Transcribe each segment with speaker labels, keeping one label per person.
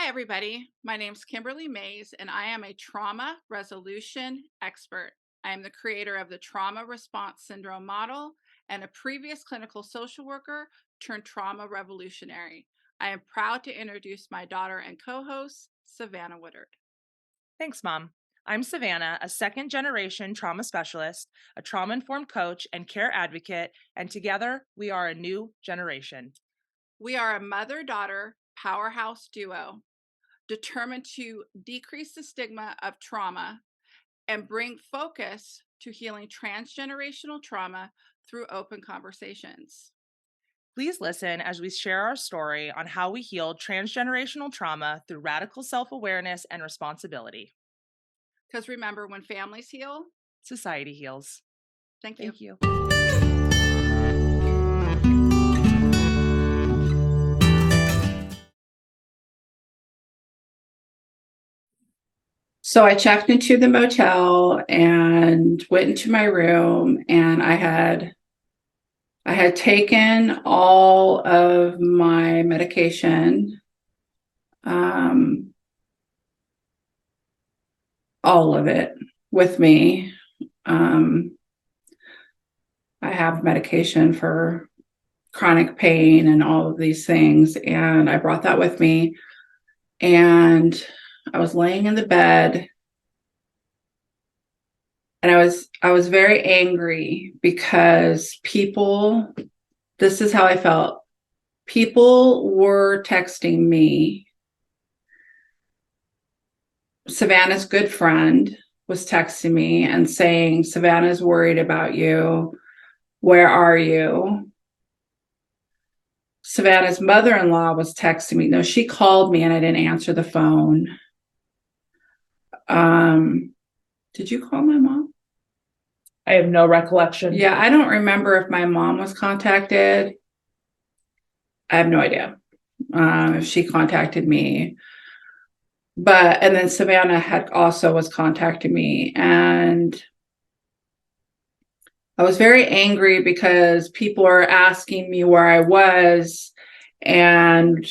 Speaker 1: Hi, everybody. My name's Kimberly Maize, and I am a trauma resolution expert. I am the creator of the Trauma Response Syndrome model and a previous clinical social worker turned trauma revolutionary. I am proud to introduce my daughter and co-host, Savannah Woodard.
Speaker 2: Thanks, Mom. I'm Savannah, a second-generation trauma specialist, a trauma-informed coach, and care advocate, and together we are a new generation.
Speaker 1: We are a mother-daughter powerhouse duo determined to decrease the stigma of trauma and bring focus to healing transgenerational trauma through open conversations.
Speaker 2: Please listen as we share our story on how we healed transgenerational trauma through radical self-awareness and responsibility.
Speaker 1: Because remember, when families heal,
Speaker 2: Society heals.
Speaker 1: thank you.
Speaker 2: Thank you.
Speaker 1: So I checked into the motel and went into my room, and I had taken all of my medication, all of it with me. I have medication for chronic pain and all of these things, and I brought that with me. And I was laying in the bed, and I was very angry because this is how I felt. People were texting me. Savannah's good friend was texting me and saying, Savannah's worried about you. Where are you? Savannah's mother-in-law was texting me. No, she called me and I didn't answer the phone. Did you call my mom?
Speaker 2: I have no recollection.
Speaker 1: Yeah, I don't remember if my mom was contacted. I have no idea if she contacted me. And then Savannah was contacting me, and I was very angry because people are asking me where I was, and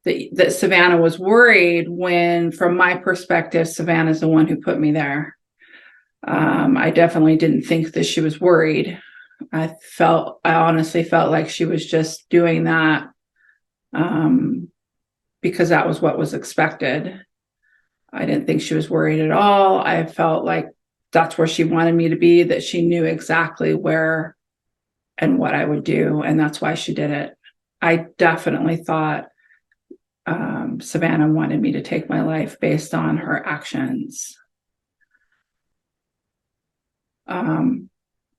Speaker 1: that Savannah was worried when, from my perspective, Savannah's the one who put me there. I definitely didn't think that she was worried. I honestly felt like she was just doing that because that was what was expected. I didn't think she was worried at all. I felt like that's where she wanted me to be, that she knew exactly where and what I would do, and that's why she did it. I definitely thought Savannah wanted me to take my life based on her actions.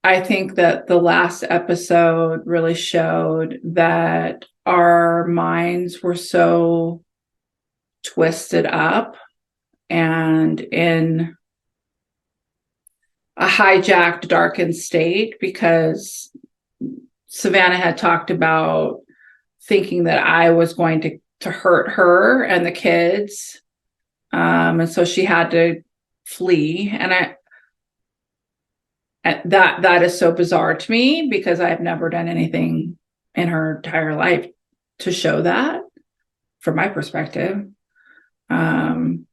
Speaker 1: I think that the last episode really showed that our minds were so twisted up and in a hijacked, darkened state, because Savannah had talked about thinking that I was going to hurt her and the kids. And so she had to flee. And that is so bizarre to me, because I have never done anything in her entire life to show that, from my perspective. And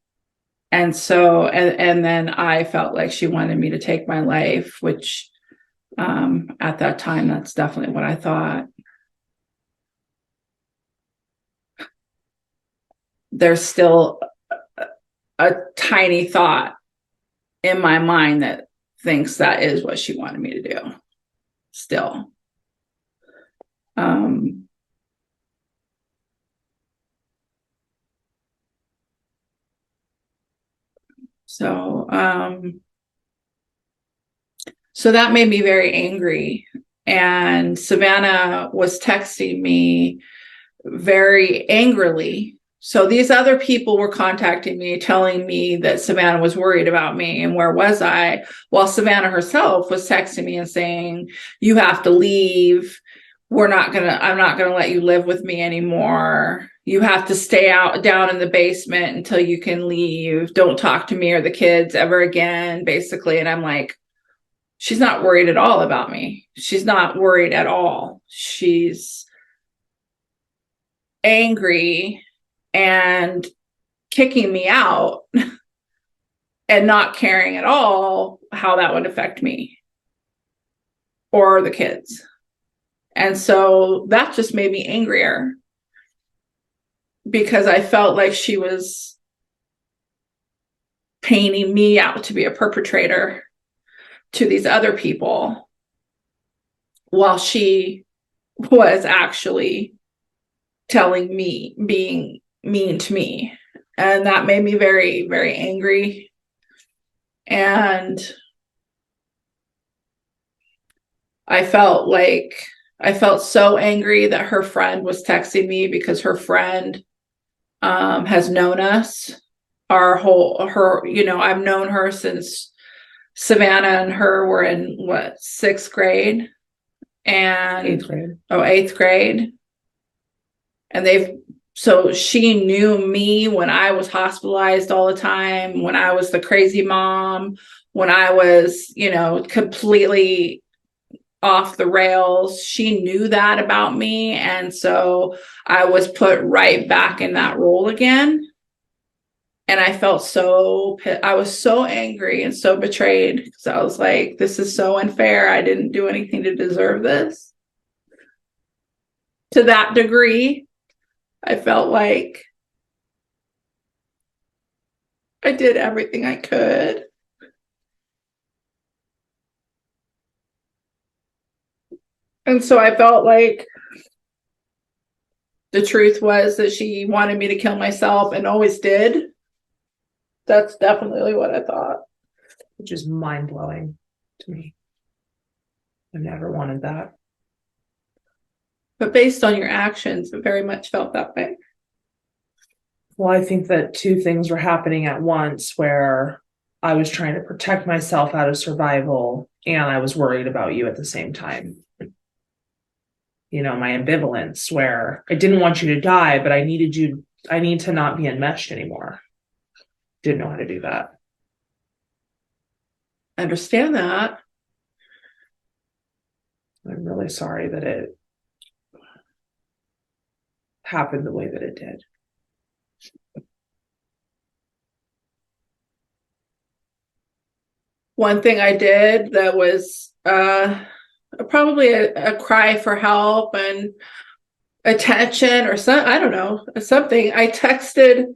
Speaker 1: then I felt like she wanted me to take my life, which at that time, that's definitely what I thought. There's still a tiny thought in my mind that thinks that is what she wanted me to do still. So that made me very angry. And Savannah was texting me very angrily. So these other people were contacting me, telling me that Savannah was worried about me and where was I, while Savannah herself was texting me and saying, you have to leave. I'm not gonna let you live with me anymore. You have to stay down in the basement until you can leave. Don't talk to me or the kids ever again, basically. And I'm like, she's not worried at all about me. She's not worried at all. She's angry and kicking me out and not caring at all how that would affect me or the kids. And so that just made me angrier because I felt like she was painting me out to be a perpetrator to these other people while she was actually telling me, being mean to me. And that made me very, very angry. And I felt so angry that her friend was texting me because her friend has known us I've known her since Savannah and her were in sixth grade and eighth grade. And so she knew me when I was hospitalized all the time, when I was the crazy mom, when I was, completely off the rails. She knew that about me. And so I was put right back in that role again. And I was so angry and so betrayed because I was like, this is so unfair. I didn't do anything to deserve this. To that degree, I felt like I did everything I could. And so I felt like the truth was that she wanted me to kill myself and always did. That's definitely what I thought.
Speaker 3: Which is mind-blowing to me. I never wanted that.
Speaker 1: But based on your actions, it very much felt that way.
Speaker 3: Well, I think that two things were happening at once where I was trying to protect myself out of survival and I was worried about you at the same time. My ambivalence where I didn't want you to die, but I need to not be enmeshed anymore. Didn't know how to do that.
Speaker 1: I understand that.
Speaker 3: I'm really sorry that it happened the way that it did.
Speaker 1: One thing I did that was probably a cry for help and attention or something. I texted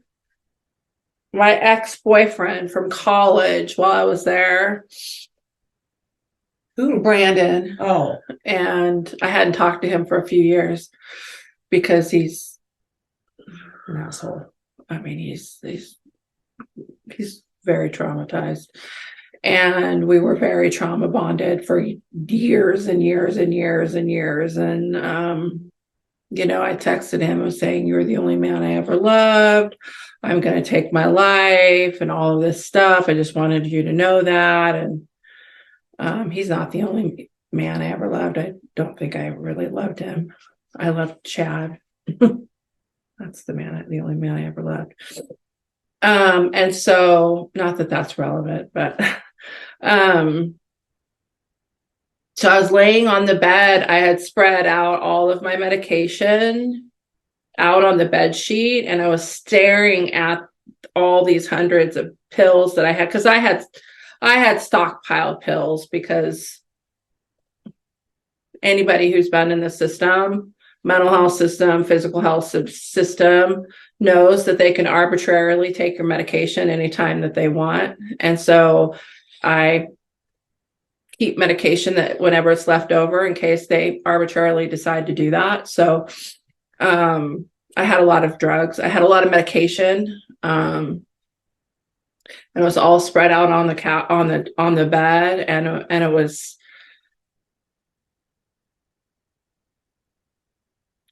Speaker 1: my ex-boyfriend from college while I was there.
Speaker 3: Who?
Speaker 1: Brandon.
Speaker 3: Oh.
Speaker 1: And I hadn't talked to him for a few years because he's
Speaker 3: an asshole.
Speaker 1: I mean, he's very traumatized. And we were very trauma bonded for years and years and years and years. And, I texted him, I was saying, you're the only man I ever loved. I'm going to take my life and all of this stuff. I just wanted you to know that. And he's not the only man I ever loved. I don't think I really loved him. I loved Chad. That's the only man I ever loved. And so, not that that's relevant, but so I was laying on the bed. I had spread out all of my medication out on the bed sheet, and I was staring at all these hundreds of pills that I had, because I had stockpiled pills, because anybody who's been in the system, mental health system, physical health system, knows that they can arbitrarily take your medication anytime that they want. And so I keep medication that whenever it's left over in case they arbitrarily decide to do that. So I had a lot of drugs. I had a lot of medication. And it was all spread out on the bed, and it was,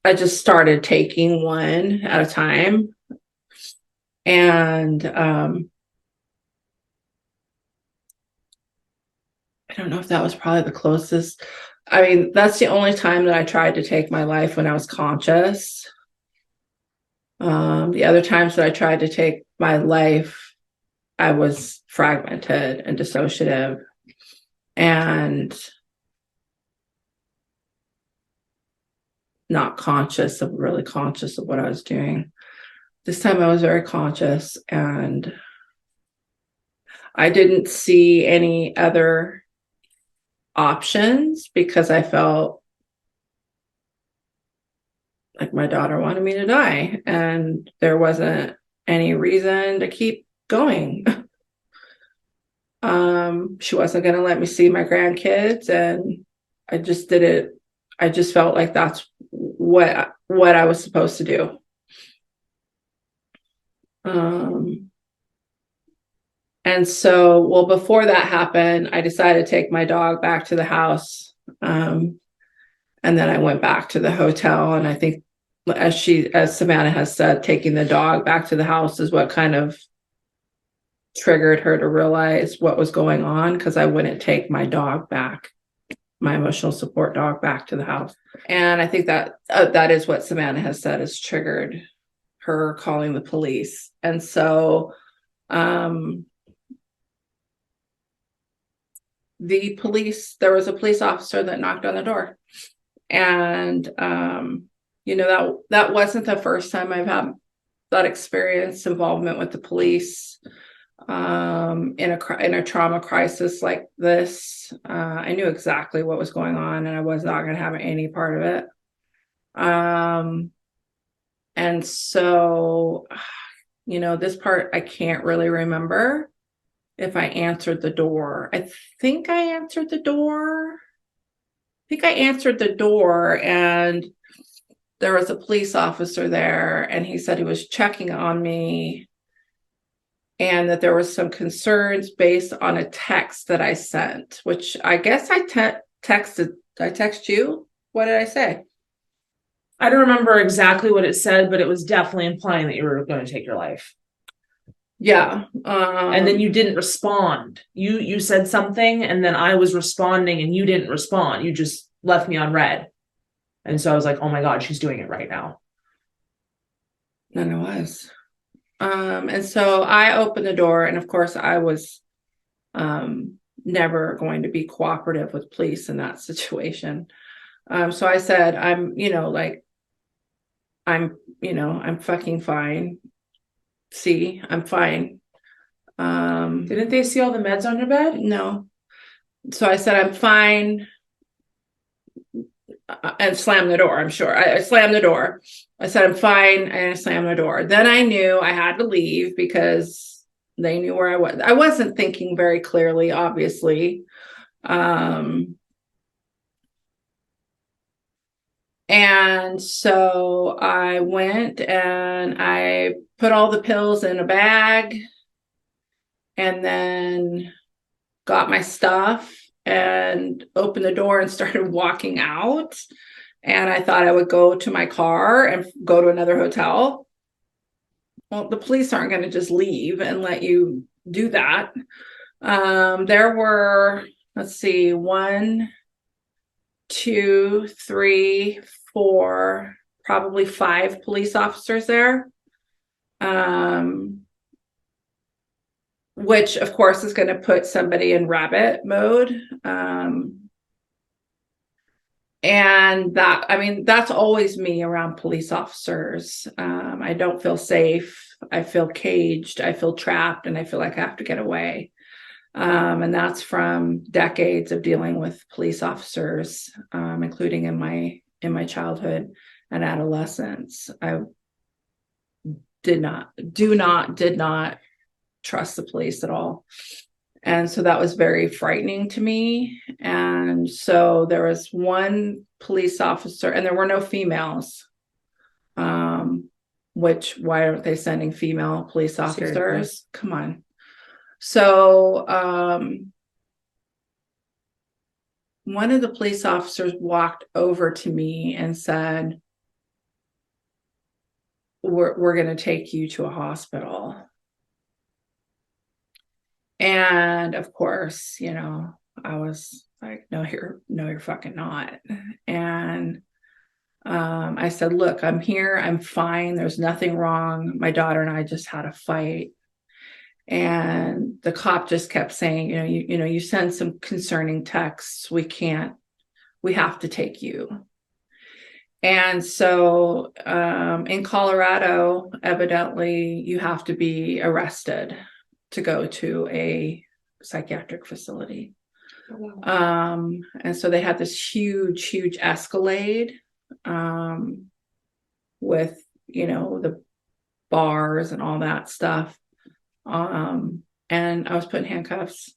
Speaker 1: I just started taking one at a time. And I don't know if that was probably the closest. I mean, that's the only time that I tried to take my life, when I was conscious. The other times that I tried to take my life, I was fragmented and dissociative and not really conscious of what I was doing. this time I was very conscious, and I didn't see any other options because I felt like my daughter wanted me to die, and there wasn't any reason to keep going. She wasn't going to let me see my grandkids, and I just did it. I just felt like that's what I was supposed to do. And so, well, before that happened, I decided to take my dog back to the house. And then I went back to the hotel, and I think as Savannah has said, taking the dog back to the house is what kind of triggered her to realize what was going on, because I wouldn't take my dog back, my emotional support dog, back to the house. And I think that that is what Savannah has said has triggered her calling the police. And so the police, there was a police officer that knocked on the door. And that wasn't the first time I've had that experience, involvement with the police in a trauma crisis like this. I knew exactly what was going on, and I was not going to have any part of it. And so, this part I can't really remember if I answered the door. I think I answered the door. And there was a police officer there, and he said he was checking on me, and that there was some concerns based on a text that I sent, which I guess I texted. Did I text you? What did I say?
Speaker 3: I don't remember exactly what it said, but it was definitely implying that you were going to take your life.
Speaker 1: Yeah.
Speaker 3: And then you didn't respond. You said something, and then I was responding, and you didn't respond. You just left me on red. And so I was like, oh my God, she's doing it right now.
Speaker 1: And I was. And so I opened the door, and of course I was never going to be cooperative with police in that situation. So I said, I'm fucking fine. See, I'm fine.
Speaker 3: Didn't they see all the meds on your bed?
Speaker 1: No. So I said, I'm fine. And slammed the door. I'm sure I slammed the door. I said, I'm fine. And I slammed the door. Then I knew I had to leave because they knew where I was. I wasn't thinking very clearly, obviously. And so I went and I put all the pills in a bag, and then got my stuff and opened the door and started walking out. And I thought I would go to my car and go to another hotel. Well, the police aren't going to just leave and let you do that. There were, let's see, 1, 2, 3, 4, probably 5 police officers there. Which of course is going to put somebody in rabbit mode. And that's always me around police officers. I don't feel safe. I feel caged. I feel trapped, and I feel like I have to get away. And that's from decades of dealing with police officers, including in my childhood and adolescence. I did not trust the police at all. And so that was very frightening to me. And so there was one police officer, and there were no females. Which, why aren't they sending female police officers? Seriously. Come on. So one of the police officers walked over to me and said, we're going to take you to a hospital. And of course, I was like, no, you're fucking not. And I said, look, I'm here. I'm fine. There's nothing wrong. My daughter and I just had a fight. And the cop just kept saying, you send some concerning texts. We have to take you. And so in Colorado, evidently, you have to be arrested to go to a psychiatric facility. And so they had this huge Escalade with, the bars and all that stuff. And I was put in handcuffs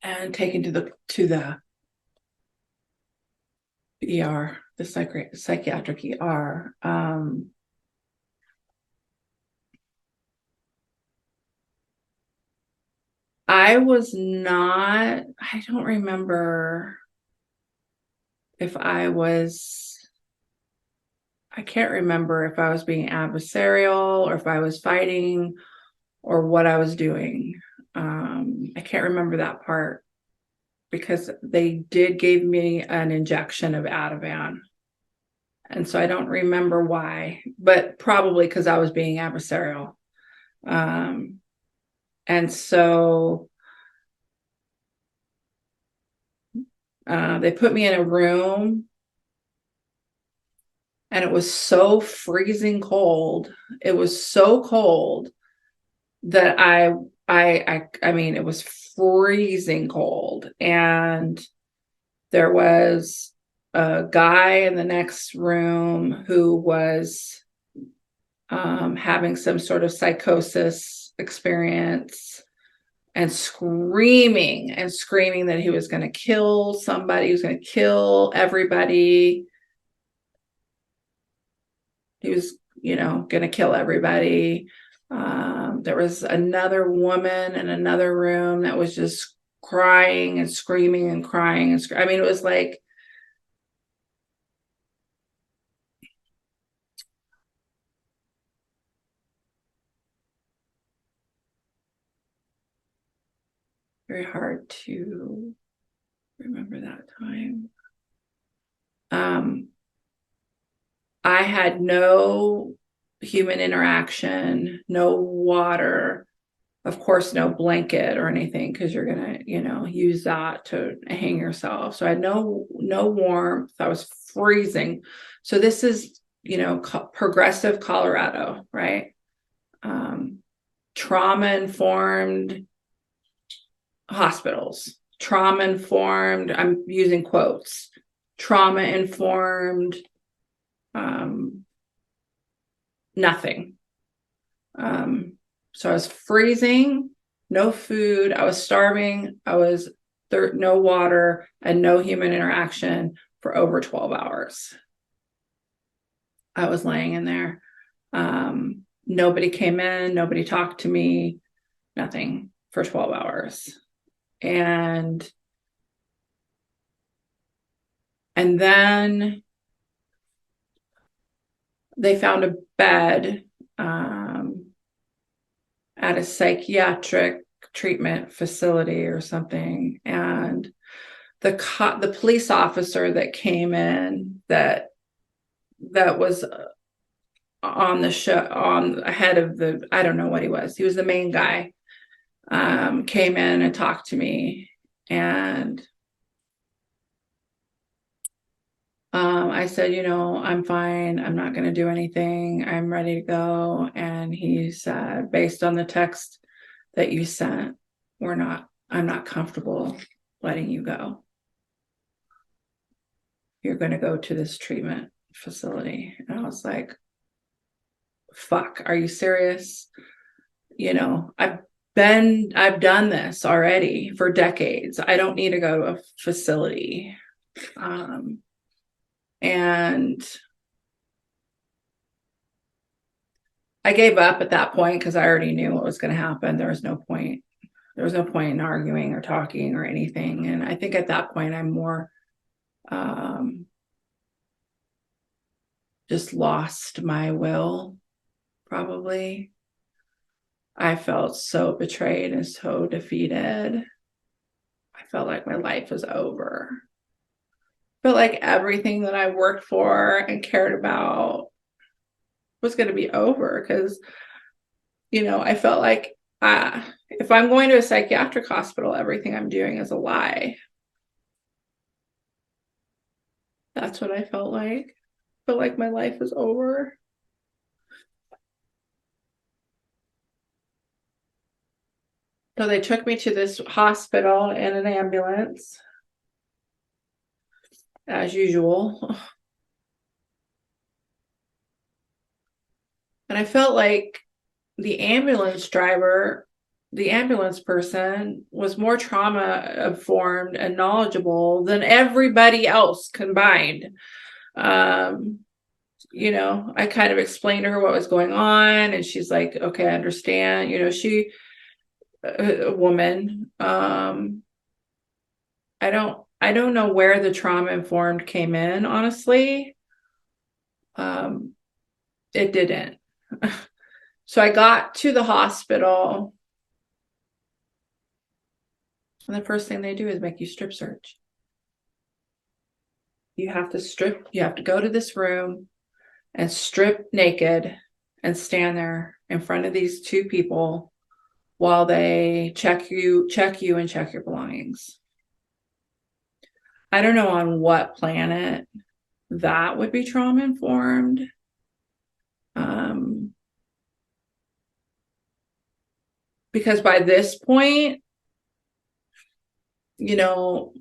Speaker 1: and taken to the ER, the psychiatric ER. I don't remember if I can't remember if I was being adversarial or if I was fighting or what I was doing. I can't remember that part because they did give me an injection of Ativan. And so I don't remember why, but probably because I was being adversarial. And so they put me in a room and it was so freezing cold. It was so cold that I mean, it was freezing cold. And there was a guy in the next room who was having some sort of psychosis experience and screaming that he was going to kill somebody, he was going to kill everybody. He was, going to kill everybody. There was another woman in another room that was just crying and screaming and crying and I mean, it was like, very hard to remember that time. I had no human interaction, no water, of course, no blanket or anything, because you're gonna, use that to hang yourself. So I had no warmth. I was freezing. So this is, progressive Colorado, right? Trauma-informed hospitals, trauma-informed, I'm using quotes, trauma-informed, nothing. So I was freezing, no food, I was starving, I was no water and no human interaction for over 12 hours. I was laying in there. Nobody came in, nobody talked to me, nothing for 12 hours. And then they found a bed at a psychiatric treatment facility or something. And the police officer that came in that was on the show, ahead of the, I don't know what he was the main guy, came in and talked to me. And I said, I'm fine. I'm not going to do anything. I'm ready to go. And he said, based on the text that you sent, I'm not comfortable letting you go. You're going to go to this treatment facility. And I was like, fuck, are you serious? I've done this already for decades. I don't need to go to a facility. And I gave up at that point because I already knew what was going to happen. There was no point in arguing or talking or anything. And I think at that point I'm more just lost my will, probably. I felt so betrayed and so defeated. I felt like my life was over. I felt like everything that I worked for and cared about was going to be over because, I felt like if I'm going to a psychiatric hospital, everything I'm doing is a lie. That's what I felt like. Felt like my life was over. So they took me to this hospital in an ambulance, as usual. And I felt like the ambulance driver, the ambulance person, was more trauma informed and knowledgeable than everybody else combined. You know, I kind of explained to her what was going on, and she's like, okay, I understand. You know, she, a woman, I don't know where the trauma informed came in, honestly. It didn't. So I got to the hospital, and the first thing they do is make you strip search. You have to go to this room and strip naked and stand there in front of these two people while they check you and check your belongings. I don't know on what planet that would be trauma informed. Because by this point, you know,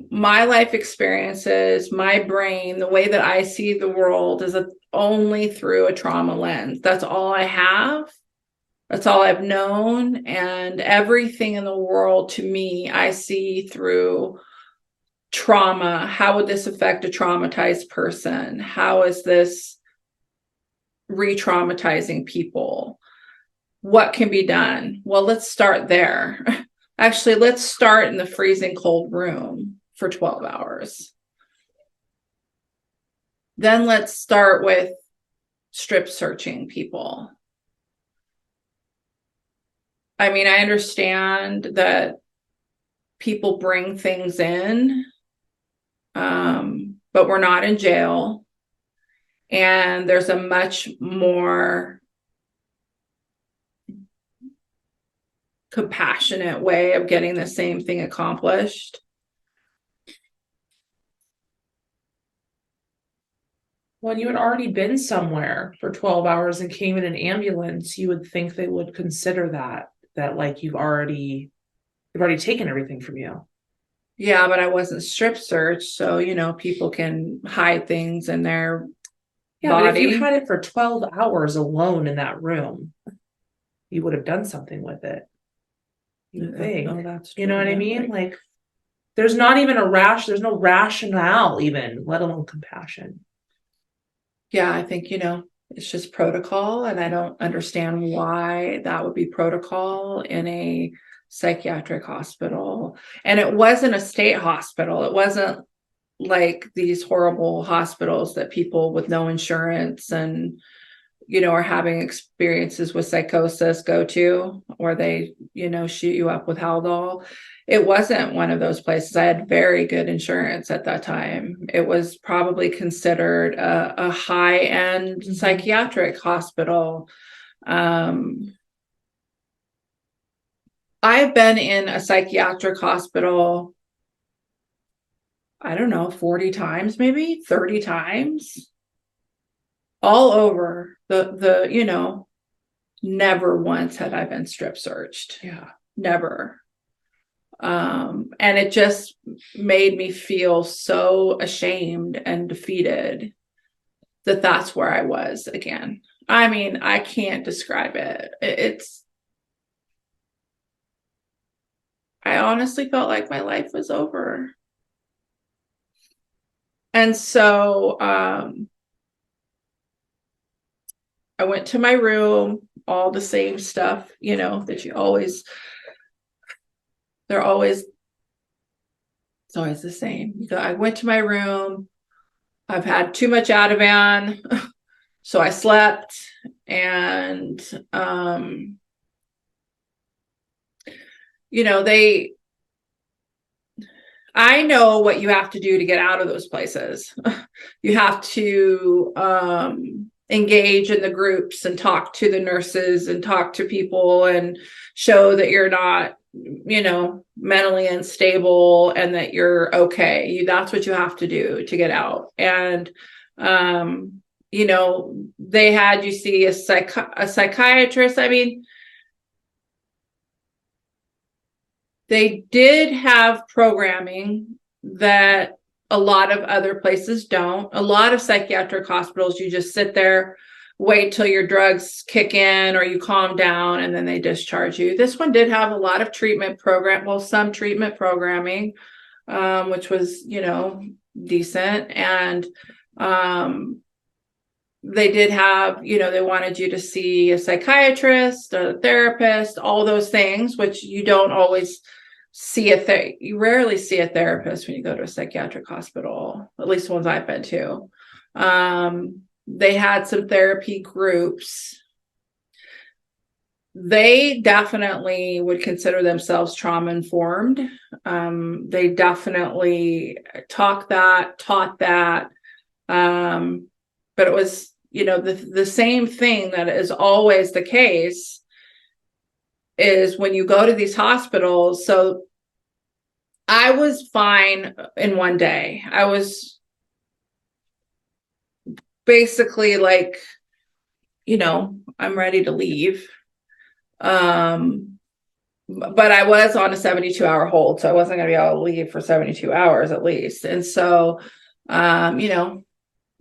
Speaker 1: my life experiences, my brain, the way that I see the world is only through a trauma lens. That's all I have. That's all I've known. And everything in the world to me, I see through trauma. How would this affect a traumatized person? How is this re-traumatizing people? What can be done? Well, let's start there. Actually, let's start in the freezing cold room for 12 hours. Then let's start with strip searching people. I mean, I understand that people bring things in, but we're not in jail. And there's a much more compassionate way of getting the same thing accomplished.
Speaker 3: When you had already been somewhere for 12 hours and came in an ambulance, you would think they would consider that like you've already taken everything from you.
Speaker 1: Yeah, but I wasn't strip searched, so you know, people can hide things in their body.
Speaker 3: But if you had it for 12 hours alone in that room, you would have done something with it. You think.
Speaker 1: Oh, that's
Speaker 3: true. You know what I mean?
Speaker 1: Right.
Speaker 3: Like there's no rationale even, let alone compassion.
Speaker 1: Yeah, I think, you know, it's just protocol, and I don't understand why that would be protocol in a psychiatric hospital. And it wasn't a state hospital. It wasn't like these horrible hospitals that people with no insurance and, you know, are having experiences with psychosis go to, or they, you know, shoot you up with Haldol. It wasn't one of those places. I had very good insurance at that time. It was probably considered a high-end psychiatric hospital. I've been in a psychiatric hospital, I don't know, 40 times, maybe 30 times. All over the, you know, never once had I been strip searched.
Speaker 3: Yeah.
Speaker 1: Never. And it just made me feel so ashamed and defeated that that's where I was again. I mean, I can't describe it. I honestly felt like my life was over. And so, I went to my room, all the same stuff, you know, that it's always the same. I went to my room. I've had too much Ativan, so I slept, and, you know, I know what you have to do to get out of those places. You have to, engage in the groups and talk to the nurses and talk to people and show that you're not mentally unstable and that you're okay. That's what you have to do to get out. And, they had you see a psychiatrist. I mean, they did have programming that a lot of other places don't. A lot of psychiatric hospitals, you just sit there, wait till your drugs kick in or you calm down, and then they discharge you. This one did have a lot of some treatment programming, which was, decent. And they did have, they wanted you to see a psychiatrist, a therapist, all those things, which you don't always see you rarely see a therapist when you go to a psychiatric hospital, at least the ones I've been to. They had some therapy groups. They definitely would consider themselves trauma informed. They definitely taught that. But it was, the same thing that is always the case is when you go to these hospitals. So I was fine in one day. I was basically like, I'm ready to leave. But I was on a 72-hour hold, so I wasn't going to be able to leave for 72 hours at least. And so,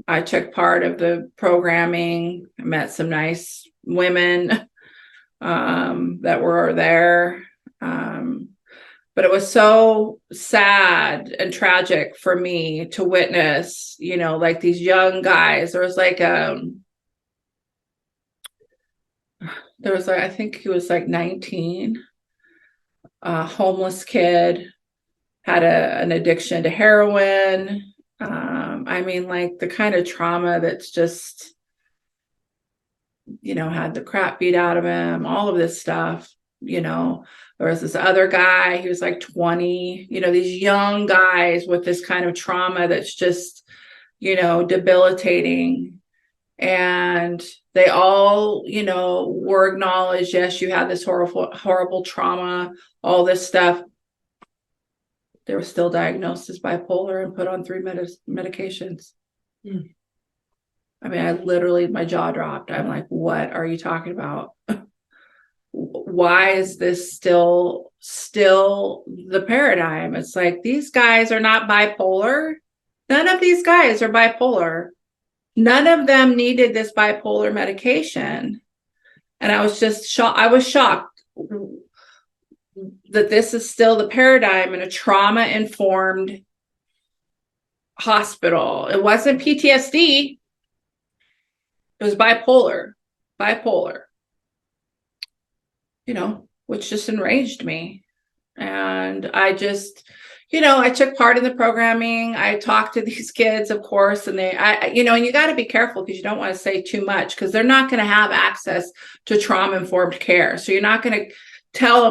Speaker 1: I took part of the programming. I met some nice women that were there. But it was so sad and tragic for me to witness, like these young guys. There was I think he was like 19, a homeless kid, had an addiction to heroin. I mean, like the kind of trauma that's just, had the crap beat out of him, all of this stuff. There was this other guy, he was like 20, these young guys with this kind of trauma that's just, debilitating. And they all, were acknowledged, yes, you had this horrible trauma, all this stuff. They were still diagnosed as bipolar and put on 3 medications. I mean, I literally, my jaw dropped. I'm like, what are you talking about? Why is this still the paradigm? It's like, these guys are not bipolar. None of these guys are bipolar. None of them needed this bipolar medication. And I was just shocked. I was shocked that this is still the paradigm in a trauma-informed hospital. It wasn't PTSD. It was bipolar, which just enraged me. And I just, I took part in the programming. I talked to these kids, of course, and and you got to be careful because you don't want to say too much because they're not going to have access to trauma-informed care. So you're not going to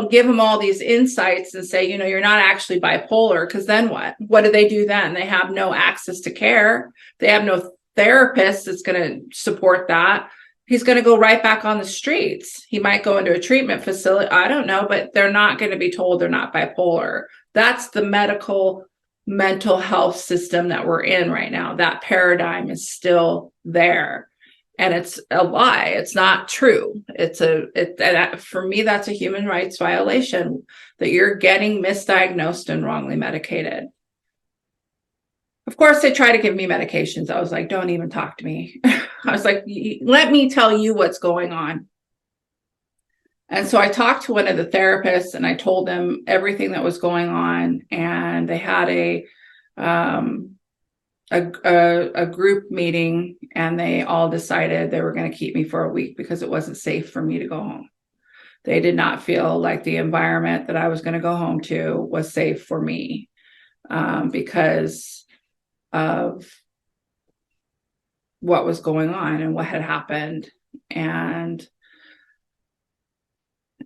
Speaker 1: give them all these insights and say, you're not actually bipolar, because then what? What do they do then? They have no access to care. They have no therapist that's going to support that. He's going to go right back on the streets. He might go into a treatment facility. I don't know, but they're not going to be told they're not bipolar. That's the mental health system that we're in right now. That paradigm is still there. And it's a lie. It's not true. For me, that's a human rights violation that you're getting misdiagnosed and wrongly medicated. Of course, they try to give me medications. I was like, don't even talk to me. I was like, let me tell you what's going on. And so I talked to one of the therapists and I told them everything that was going on. And they had a group meeting, and they all decided they were going to keep me for a week because it wasn't safe for me to go home. They did not feel like the environment that I was going to go home to was safe for me because of what was going on and what had happened. And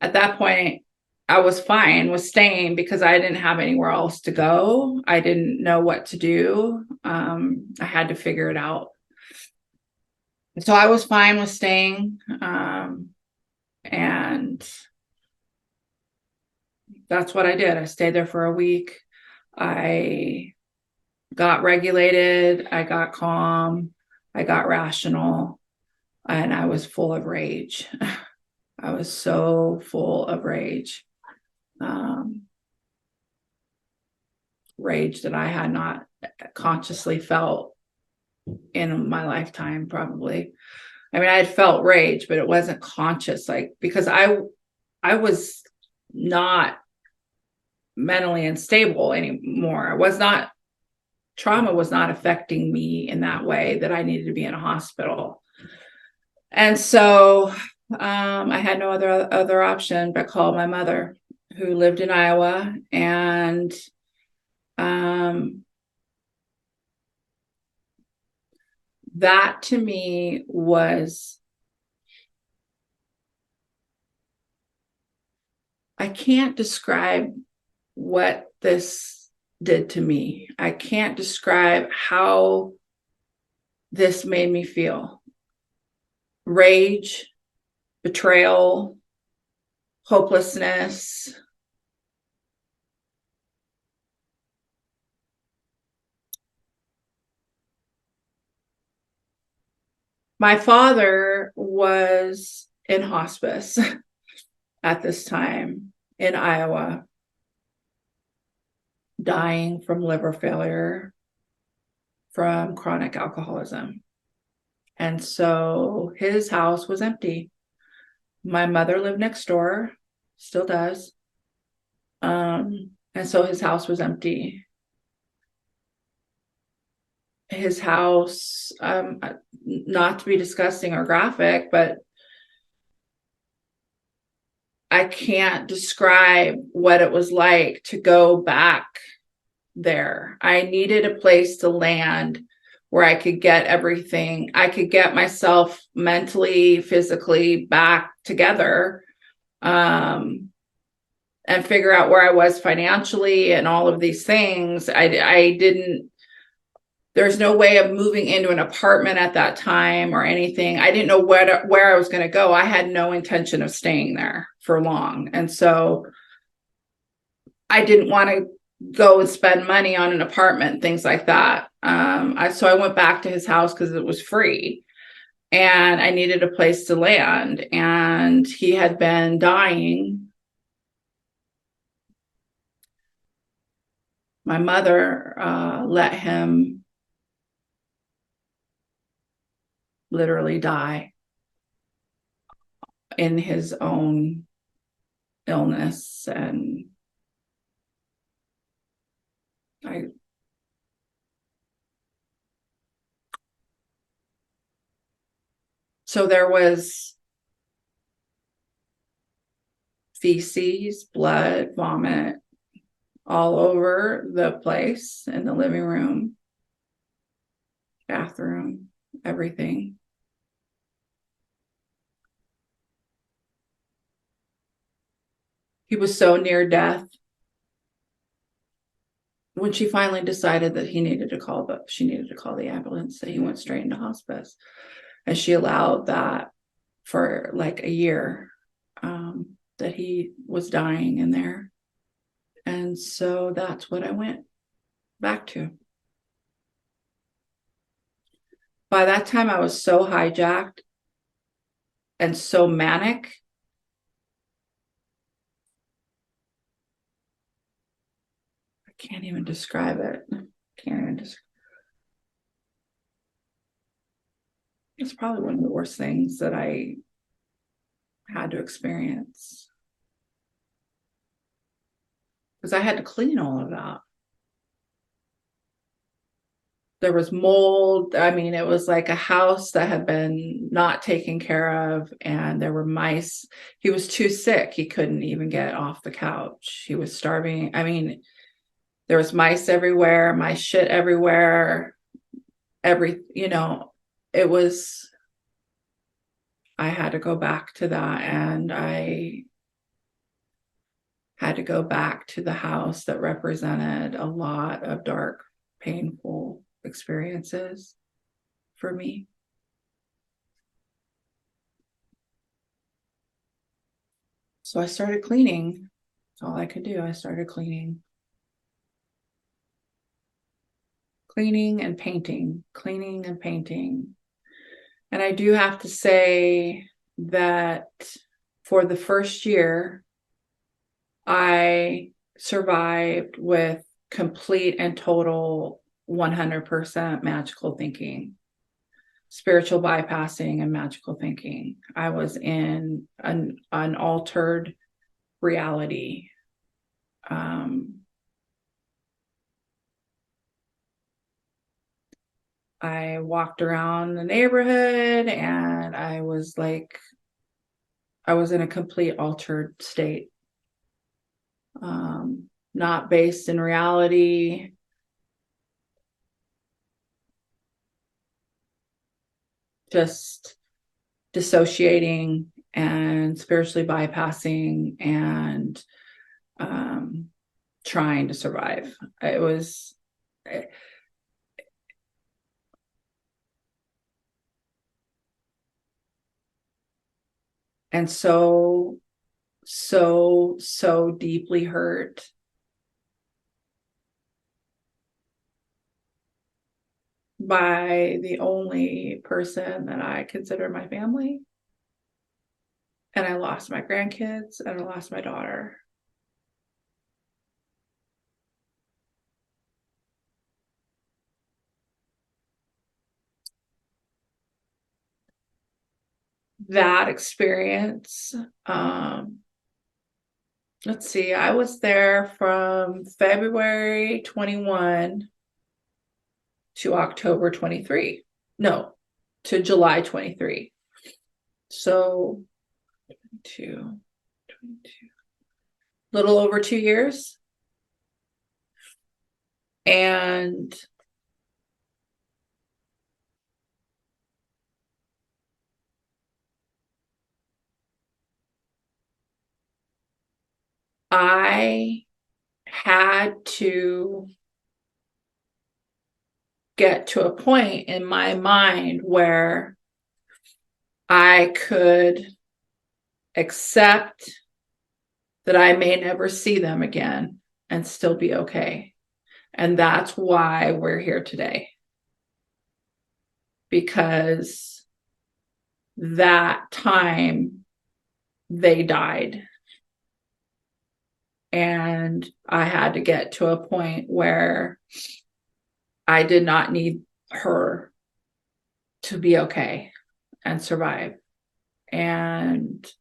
Speaker 1: at that point, I was fine with staying because I didn't have anywhere else to go. I didn't know what to do. I had to figure it out. So I was fine with staying. And that's what I did. I stayed there for a week. I got regulated. I got calm. I got rational. And I was full of rage. I was so full of rage. Rage that I had not consciously felt in my lifetime, probably. I mean, I had felt rage, but it wasn't conscious, like, because I was not mentally unstable anymore. Trauma was not affecting me in that way that I needed to be in a hospital. And so I had no other option but call my mother, who lived in Iowa. And that to me was, I can't describe what this did to me. I can't describe how this made me feel. Rage, betrayal, hopelessness. My father was in hospice at this time in Iowa, dying from liver failure, from chronic alcoholism. And so his house was empty. My mother lived next door, still does. And so his house was empty. His house, not to be disgusting or graphic, but I can't describe what it was like to go back there. I needed a place to land where I could get everything. I could get myself mentally, physically back together, and figure out where I was financially and all of these things. There's no way of moving into an apartment at that time or anything. I didn't know where I was going to go. I had no intention of staying there for long. And so I didn't want to go and spend money on an apartment, things like that. So I went back to his house because it was free and I needed a place to land. And he had been dying. My mother let him literally die in his own illness. And so there was feces, blood, vomit all over the place, in the living room, bathroom, everything. He was so near death. When she finally decided that she needed to call the ambulance, that he went straight into hospice. And she allowed that for like a year, that he was dying in there. And so that's what I went back to. By that time, I was so hijacked and so manic. I can't even describe it. It's probably one of the worst things that I had to experience, because I had to clean all of that. There was mold. I mean, it was like a house that had been not taken care of, and there were mice. He was too sick. He couldn't even get off the couch. He was starving. I mean, there was mice everywhere, mice shit everywhere. It was, I had to go back to that, and I had to go back to the house that represented a lot of dark, painful experiences for me. So I started cleaning. all I could do. I started cleaning and painting, cleaning and painting. And I do have to say that for the first year, I survived with complete and total 100% magical thinking, spiritual bypassing and magical thinking. I was in an unaltered reality. I walked around the neighborhood and I was in a complete altered state. Not based in reality. Just dissociating and spiritually bypassing and trying to survive. It was and so deeply hurt by the only person that I consider my family. And I lost my grandkids and I lost my daughter. That experience, let's see, I was there from February 21 to October 23. No, to July 23. So 22, little over 2 years. And I had to get to a point in my mind where I could accept that I may never see them again and still be okay. And that's why we're here today. Because that time they died. And I had to get to a point where I did not need her to be okay and survive. And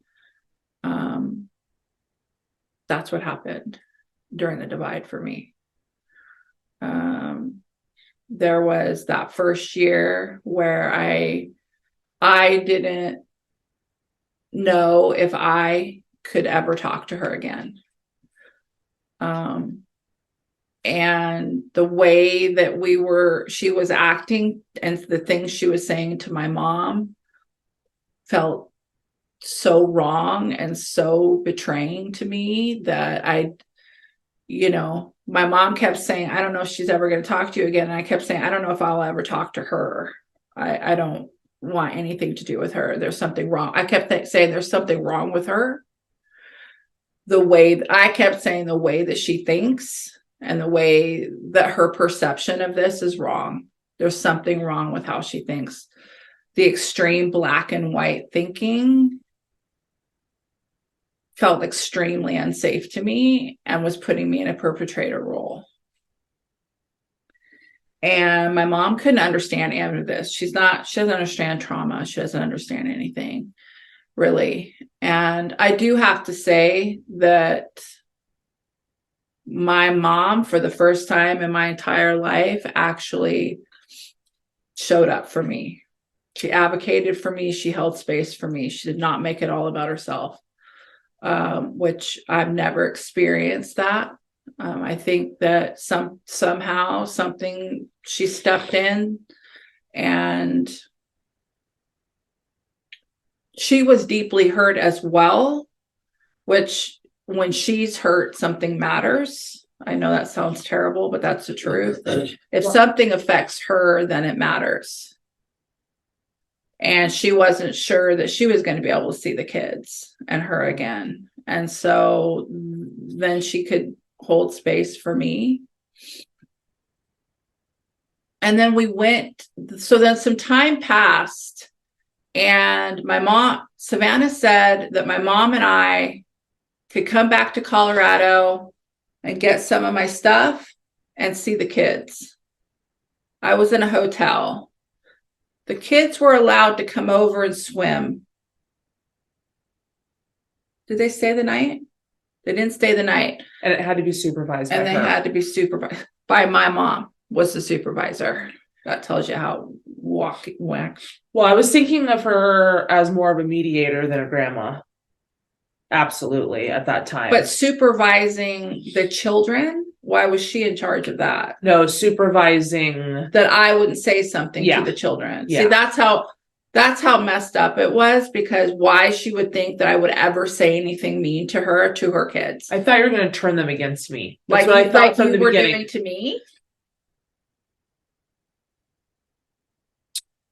Speaker 1: that's what happened during the divide for me. There was that first year where I didn't know if I could ever talk to her again. And the way that she was acting and the things she was saying to my mom felt so wrong and so betraying to me that my mom kept saying, I don't know if she's ever going to talk to you again. And I kept saying, I don't know if I'll ever talk to her. I don't want anything to do with her. There's something wrong. I kept saying there's something wrong with her. I kept saying the way that she thinks and the way that her perception of this is wrong. There's something wrong with how she thinks. The extreme black and white thinking felt extremely unsafe to me and was putting me in a perpetrator role. And my mom couldn't understand any of this. She doesn't understand trauma. She doesn't understand anything, really. And I do have to say that my mom, for the first time in my entire life, actually showed up for me. She advocated for me. She held space for me. She did not make it all about herself. Which I've never experienced that. I think that somehow something she stepped in and she was deeply hurt as well, which when she's hurt, something matters. I know that sounds terrible, but that's the truth. If something affects her, then it matters. And she wasn't sure that she was going to be able to see the kids and her again. And so then she could hold space for me. And then so then some time passed, and Savannah said that my mom and I could come back to Colorado and get some of my stuff and see the kids. I was in a hotel. The kids were allowed to come over and swim. Did they stay the night? They didn't stay the night.
Speaker 3: And it had to be supervised by
Speaker 1: And they
Speaker 3: her.
Speaker 1: had to be supervised by my mom, was the supervisor. That tells you how whack.
Speaker 3: Well, I was thinking of her as more of a mediator than a grandma. Absolutely, at that time.
Speaker 1: But supervising the children, why was she in charge of that?
Speaker 3: No, supervising.
Speaker 1: That I wouldn't say something
Speaker 3: Yeah.
Speaker 1: to the children.
Speaker 3: Yeah.
Speaker 1: See, that's how messed up it was, because why she would think that I would ever say anything mean to her kids.
Speaker 3: I thought you were going to turn them against me. That's
Speaker 1: Like
Speaker 3: what I thought
Speaker 1: like
Speaker 3: from
Speaker 1: you
Speaker 3: the
Speaker 1: were
Speaker 3: beginning.
Speaker 1: doing to me.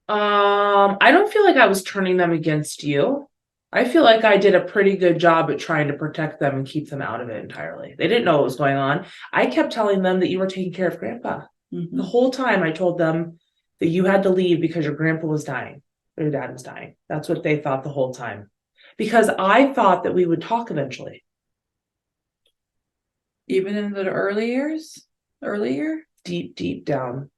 Speaker 3: I don't feel like I was turning them against you. I feel like I did a pretty good job at trying to protect them and keep them out of it entirely. They didn't know what was going on. I kept telling them that you were taking care of grandpa.
Speaker 1: Mm-hmm.
Speaker 3: The whole time I told them that you had to leave because your grandpa was dying. Or your dad was dying. That's what they thought the whole time. Because I thought that we would talk eventually.
Speaker 1: Even in the earlier?
Speaker 3: Deep down.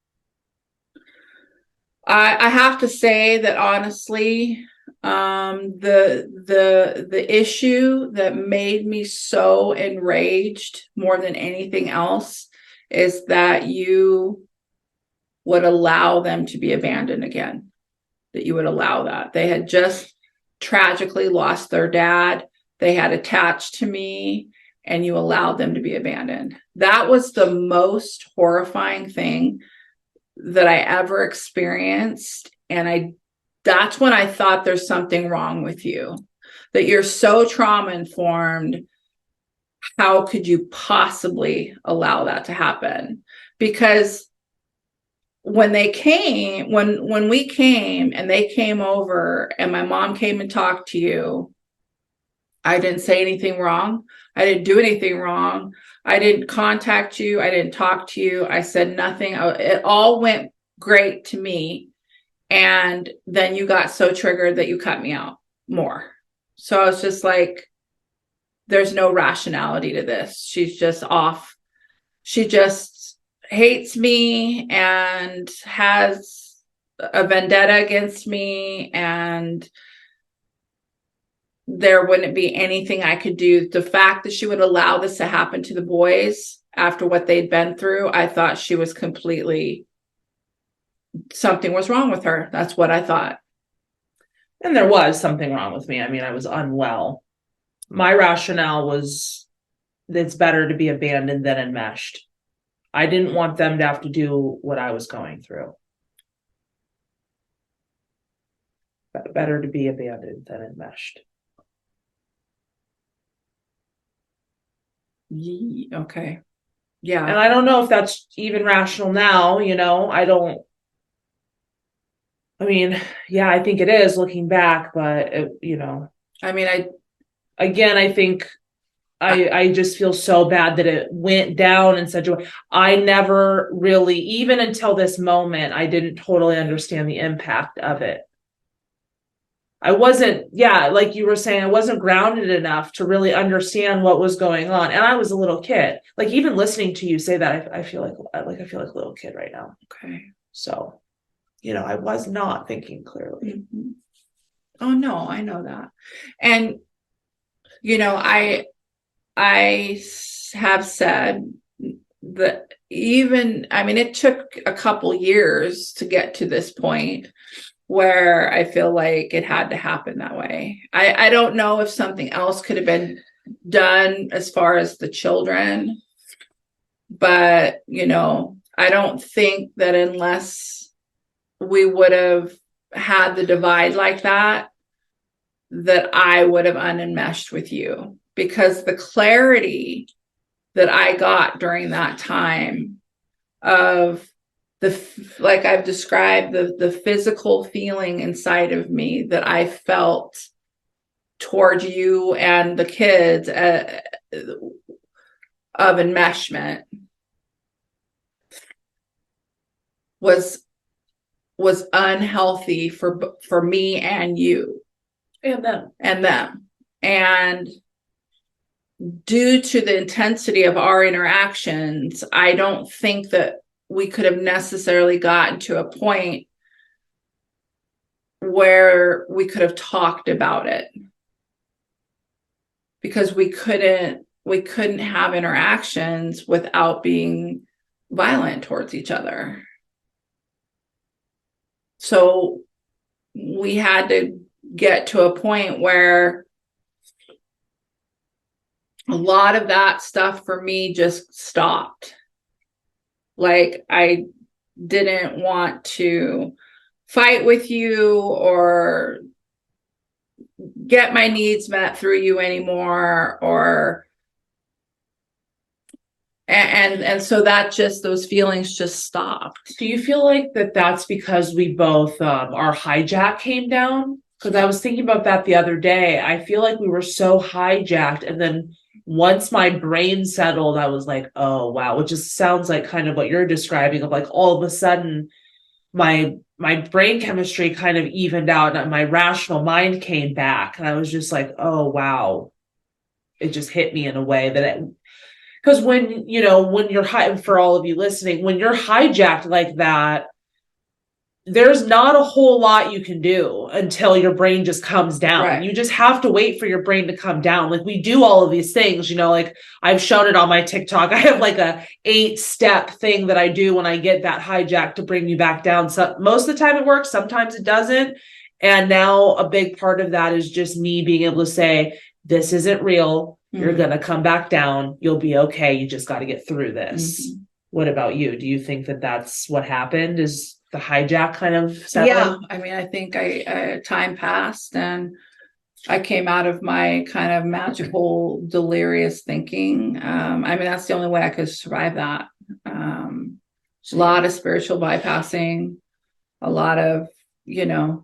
Speaker 1: I have to say that honestly, the issue that made me so enraged more than anything else is that you would allow them to be abandoned again. That you would allow that. They had just tragically lost their dad. They had attached to me, and you allowed them to be abandoned. That was the most horrifying thing that I ever experienced. And that's when I thought there's something wrong with you, that you're so trauma informed. How could you possibly allow that to happen? Because when we came and they came over and my mom came and talked to you, I didn't say anything wrong. I didn't do anything wrong. I didn't contact you. I didn't talk to you. I said nothing. It all went great to me. And then you got so triggered that you cut me out more. So I was just like, there's no rationality to this. She's just off. She just hates me and has a vendetta against me, and there wouldn't be anything I could do. The fact that she would allow this to happen to the boys after what they'd been through, I thought she was something was wrong with her. That's what I thought.
Speaker 3: And there was something wrong with me. I mean, I was unwell. My rationale was it's better to be abandoned than enmeshed. I didn't want them to have to do what I was going through. Better to be abandoned than enmeshed.
Speaker 1: Okay. Yeah.
Speaker 3: And I don't know if that's even rational now, I think it is looking back, but I think I just feel so bad that it went down in such a way. I never really, even until this moment, I didn't totally understand the impact of it. I wasn't, like you were saying, I wasn't grounded enough to really understand what was going on. And I was a little kid. Like even listening to you say that, I feel like a little kid right now.
Speaker 1: Okay.
Speaker 3: So, I was not thinking clearly.
Speaker 1: Mm-hmm. Oh no, I know that. And, I have said that it took a couple years to get to this point where I feel like it had to happen that way. I don't know if something else could have been done as far as the children, but, I don't think that unless we would have had the divide like that I would have unenmeshed with you, because the clarity that I got during that time of like I've described, the physical feeling inside of me that I felt toward you and the kids of enmeshment was unhealthy for me and you
Speaker 3: And them.
Speaker 1: and due to the intensity of our interactions, I don't think that we could have necessarily gotten to a point where we could have talked about it, because we couldn't have interactions without being violent towards each other. So we had to get to a point where a lot of that stuff for me just stopped. Like, I didn't want to fight with you or get my needs met through you anymore, and so that just, those feelings just stopped.
Speaker 3: Do you feel like that's because we both, our hijack came down? Because I was thinking about that the other day. I feel like we were so hijacked, and then once my brain settled, I was like, oh wow, which just sounds like kind of what you're describing, of like all of a sudden my brain chemistry kind of evened out and my rational mind came back, and I was just like, oh wow, it just hit me in a way that it, because when you're for all of you listening, when you're hijacked like that, there's not a whole lot you can do until your brain just comes down.
Speaker 1: Right.
Speaker 3: You just have to wait for your brain to come down. Like, we do all of these things, like I've shown it on my TikTok. I have like a 8-step thing that I do when I get that hijack to bring me back down. So most of the time it works, sometimes it doesn't. And now a big part of that is just me being able to say, this isn't real. Mm-hmm. You're going to come back down. You'll be okay. You just got to get through this. Mm-hmm. What about you? Do you think that that's what happened? Is the hijack kind of settling?
Speaker 1: Yeah, I mean, I think time passed and I came out of my kind of magical, delirious thinking. I mean, that's the only way I could survive that. A lot of spiritual bypassing, a lot of,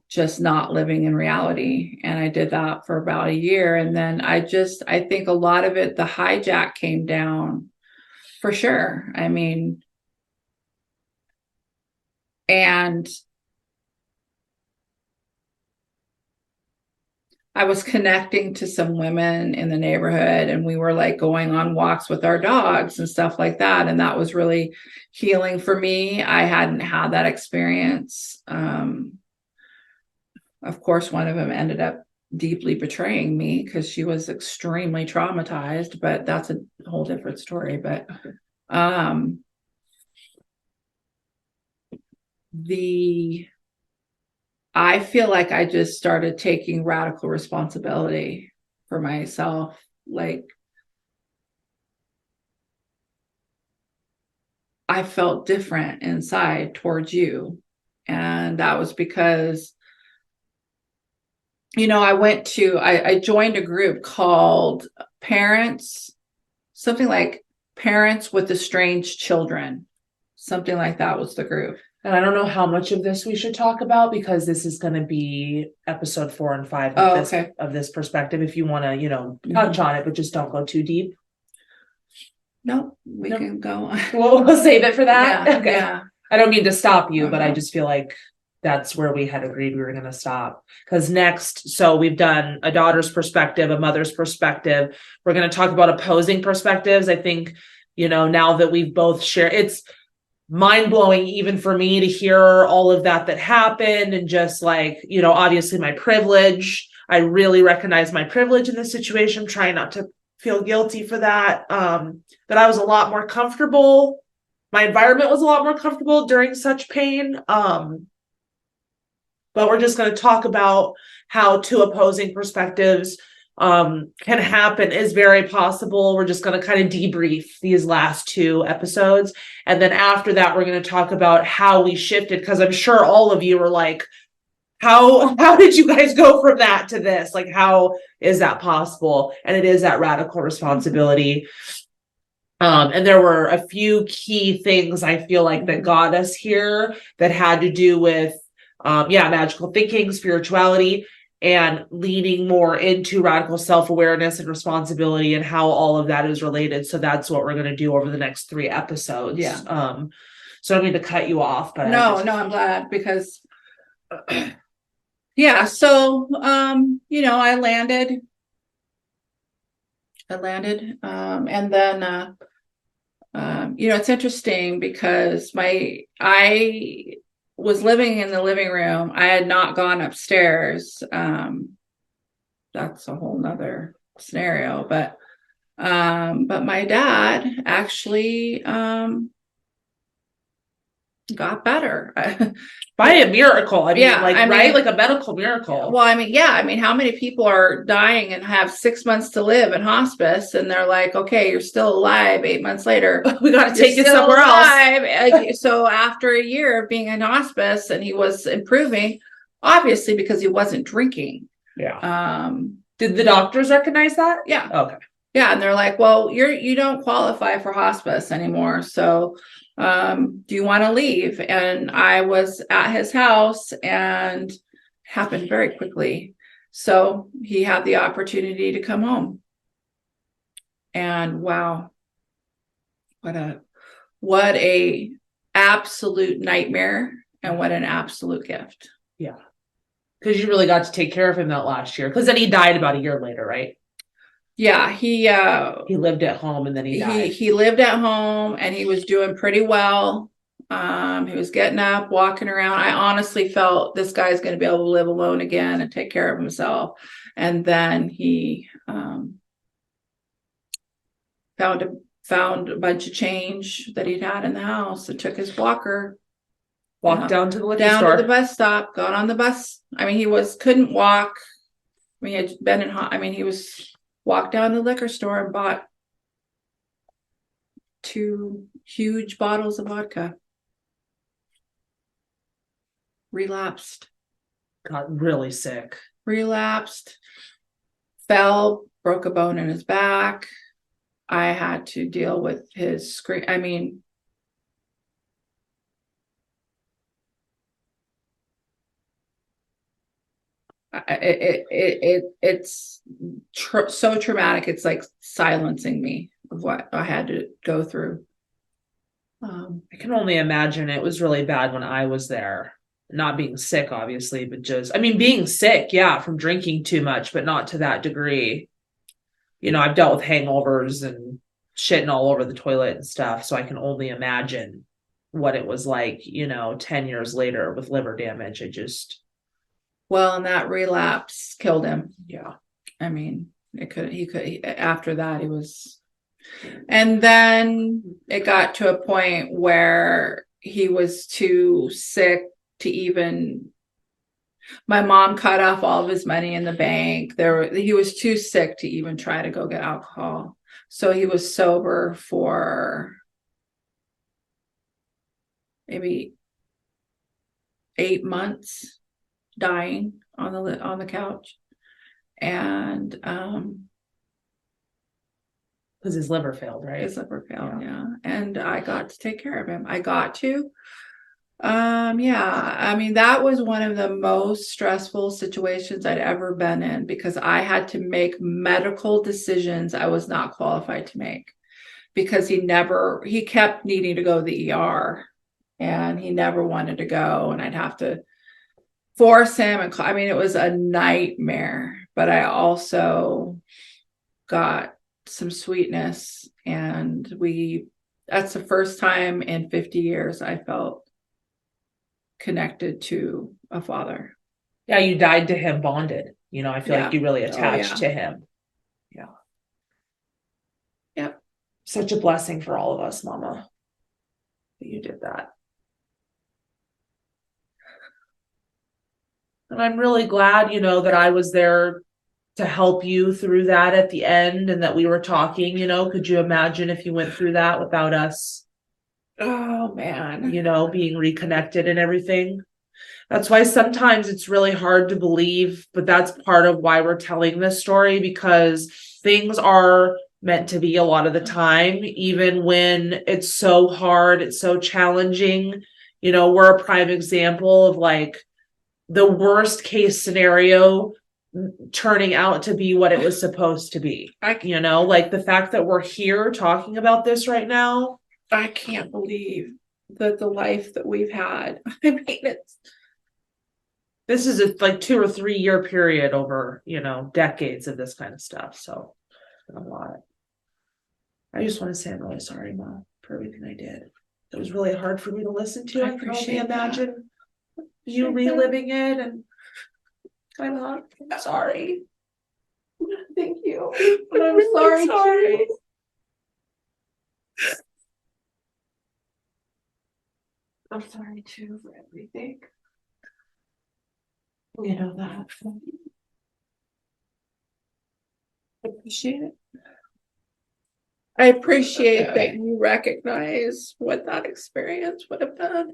Speaker 1: just not living in reality. And I did that for about a year. And then I think a lot of it, the hijack came down for sure. I mean, and I was connecting to some women in the neighborhood, and we were like going on walks with our dogs and stuff like that. And that was really healing for me. I hadn't had that experience. Of course, one of them ended up deeply betraying me because she was extremely traumatized, but that's a whole different story. But I feel like I just started taking radical responsibility for myself. Like, I felt different inside towards you. And that was because, I joined a group called something like Parents with Estranged Children. Something like that was the group.
Speaker 3: And I don't know how much of this we should talk about, because this is going to be episode 4 and 5 of this perspective. If you want to, touch on it, but just don't go too deep.
Speaker 1: No, we can go.
Speaker 3: We'll save it for that.
Speaker 1: Yeah,
Speaker 3: okay.
Speaker 1: Yeah.
Speaker 3: I don't mean to stop you, but I just feel like that's where we had agreed we were going to stop. Because next, so we've done a daughter's perspective, a mother's perspective. We're going to talk about opposing perspectives. I think, now that we've both shared, it's mind-blowing even for me to hear all of that happened, and just like, obviously my privilege. I really recognize my privilege in this situation, trying not to feel guilty for that. That I was a lot more comfortable. My environment was a lot more comfortable during such pain. But we're just going to talk about how two opposing perspectives can happen, is very possible. We're just going to kind of debrief these last 2 episodes. And then after that, we're going to talk about how we shifted, because I'm sure all of you are like, how did you guys go from that to this? Like, how is that possible? And it is that radical responsibility. And there were a few key things I feel like that got us here that had to do with, magical thinking, spirituality. and leaning more into radical self-awareness and responsibility and how all of that is related. So that's what we're going to do over the next 3 episodes.
Speaker 1: Yeah.
Speaker 3: So I don't mean to cut you off, but
Speaker 1: no, I'm glad because yeah, so I landed and then it's interesting because I was living in the living room. I had not gone upstairs. That's a whole nother scenario, but my dad actually got better
Speaker 3: by a miracle. I mean,
Speaker 1: Yeah,
Speaker 3: like,
Speaker 1: I mean,
Speaker 3: right? Like a medical miracle.
Speaker 1: well, I mean, how many people are dying and have 6 months to live in hospice, and they're like, okay, you're still alive 8 months later.
Speaker 3: We got to take
Speaker 1: You're
Speaker 3: it
Speaker 1: still
Speaker 3: somewhere else.
Speaker 1: alive. So after a year of being in hospice and he was improving, obviously because he wasn't drinking.
Speaker 3: Yeah. Did the doctors recognize that?
Speaker 1: Yeah.
Speaker 3: Okay.
Speaker 1: Yeah, and they're like, well, you don't qualify for hospice anymore, so do you want to leave? And I was at his house, and it happened very quickly. So he had the opportunity to come home. And wow, what a absolute nightmare, and what an absolute gift.
Speaker 3: Yeah. Because you really got to take care of him that last year. Because then he died about a year later, right?
Speaker 1: Yeah, he
Speaker 3: lived at home and then he died.
Speaker 1: He lived at home and he was doing pretty well. He was getting up, walking around. I honestly felt this guy's going to be able to live alone again and take care of himself. And then he found a bunch of change that he'd had in the house and took his walker.
Speaker 3: Walked down to the liquor
Speaker 1: down
Speaker 3: store.
Speaker 1: to the bus stop, got on the bus. I mean, couldn't walk. I mean, he had been he was walked down to the liquor store and bought 2 huge bottles of vodka. Relapsed.
Speaker 3: Got really sick.
Speaker 1: Relapsed. Fell, broke a bone in his back. I had to deal with his scream. I mean, it's so traumatic. It's like silencing me of what I had to go through.
Speaker 3: I can only imagine it was really bad when I was there. Not being sick, obviously, but being sick, yeah, from drinking too much, but not to that degree. I've dealt with hangovers and shitting all over the toilet and stuff, so I can only imagine what it was like, 10 years later with liver damage.
Speaker 1: Well, and that relapse killed him.
Speaker 3: Yeah.
Speaker 1: I mean, after that, and then it got to a point where he was too sick to even, my mom cut off all of his money in the bank. He was too sick to even try to go get alcohol. So he was sober for maybe 8 months, dying on the couch. And
Speaker 3: because his liver failed, right?
Speaker 1: His liver failed, yeah. And I got to take care of him. Yeah, I mean, that was one of the most stressful situations I'd ever been in, because I had to make medical decisions I was not qualified to make, because he kept needing to go to the ER and he never wanted to go, and I'd have to force him and I mean, it was a nightmare. But I also got some sweetness, and that's the first time in 50 years I felt connected to a father.
Speaker 3: Yeah, you died to him bonded. I feel like you really attached to him. Yeah.
Speaker 1: Yep.
Speaker 3: Such a blessing for all of us, Mama, that you did that. And I'm really glad, that I was there to help you through that at the end, and that we were talking. Could you imagine if you went through that without us?
Speaker 1: Oh man.
Speaker 3: Being reconnected and everything. That's why sometimes it's really hard to believe, but that's part of why we're telling this story, because things are meant to be a lot of the time, even when it's so hard, it's so challenging. We're a prime example of like the worst case scenario turning out to be what it was supposed to be. You know, like the fact that we're here talking about this right now.
Speaker 1: I can't believe that the life that we've had. I mean,
Speaker 3: this is a like 2 or 3 year period over, you know, decades of this kind of stuff. So a lot. I just want to say I'm really sorry, Mom, for everything I did. It was really hard for me to listen to. I can only imagine you reliving it, and I'm not. I'm sorry.
Speaker 1: Thank you. But I'm sorry. Too. I'm sorry too for everything. You know that. I appreciate it. I appreciate that you recognize what that experience would have done.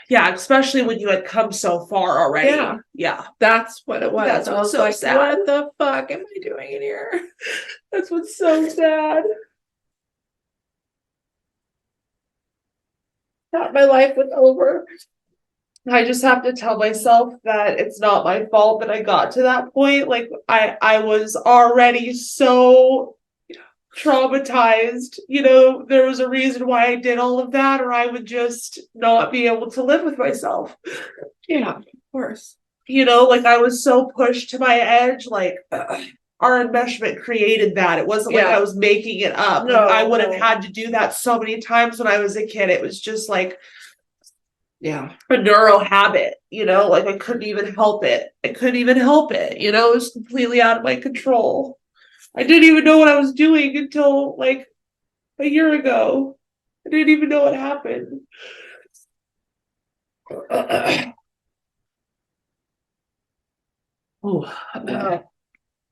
Speaker 3: Yeah, especially when you had come so far already. Yeah.
Speaker 1: That's what it was.
Speaker 3: That's
Speaker 1: I was
Speaker 3: so
Speaker 1: like,
Speaker 3: sad.
Speaker 1: what the fuck am I doing in here? That's what's so sad. Thought my life was over.
Speaker 3: I just have to tell myself that it's not my fault that I got to that point. Like I was already so traumatized. You know, there was a reason why I did all of that, or I would just not be able to live with myself.
Speaker 1: Yeah, of course.
Speaker 3: You know, like I was so pushed to my edge, like our enmeshment created that. It wasn't like I was making it up.
Speaker 1: No,
Speaker 3: like, I would have had to do that so many times when I was a kid. It was just like a neural habit, you know, like I couldn't even help it. You know, it was completely out of my control. I didn't even know what I was doing until like a year ago. I didn't even know what happened.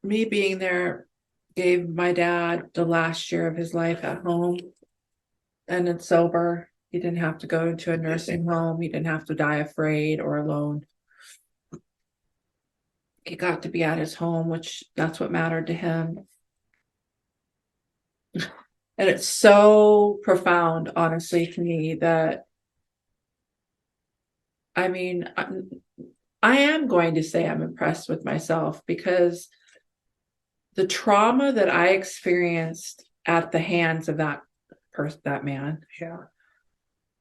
Speaker 1: Me being there gave my dad the last year of his life at home, and it's sober. He didn't have to go into a nursing home. He didn't have to die afraid or alone. He got to be at his home, which that's what mattered to him. And it's so profound, honestly, to me that, I mean, I am going to say I'm impressed with myself, because the trauma that I experienced at the hands of that man,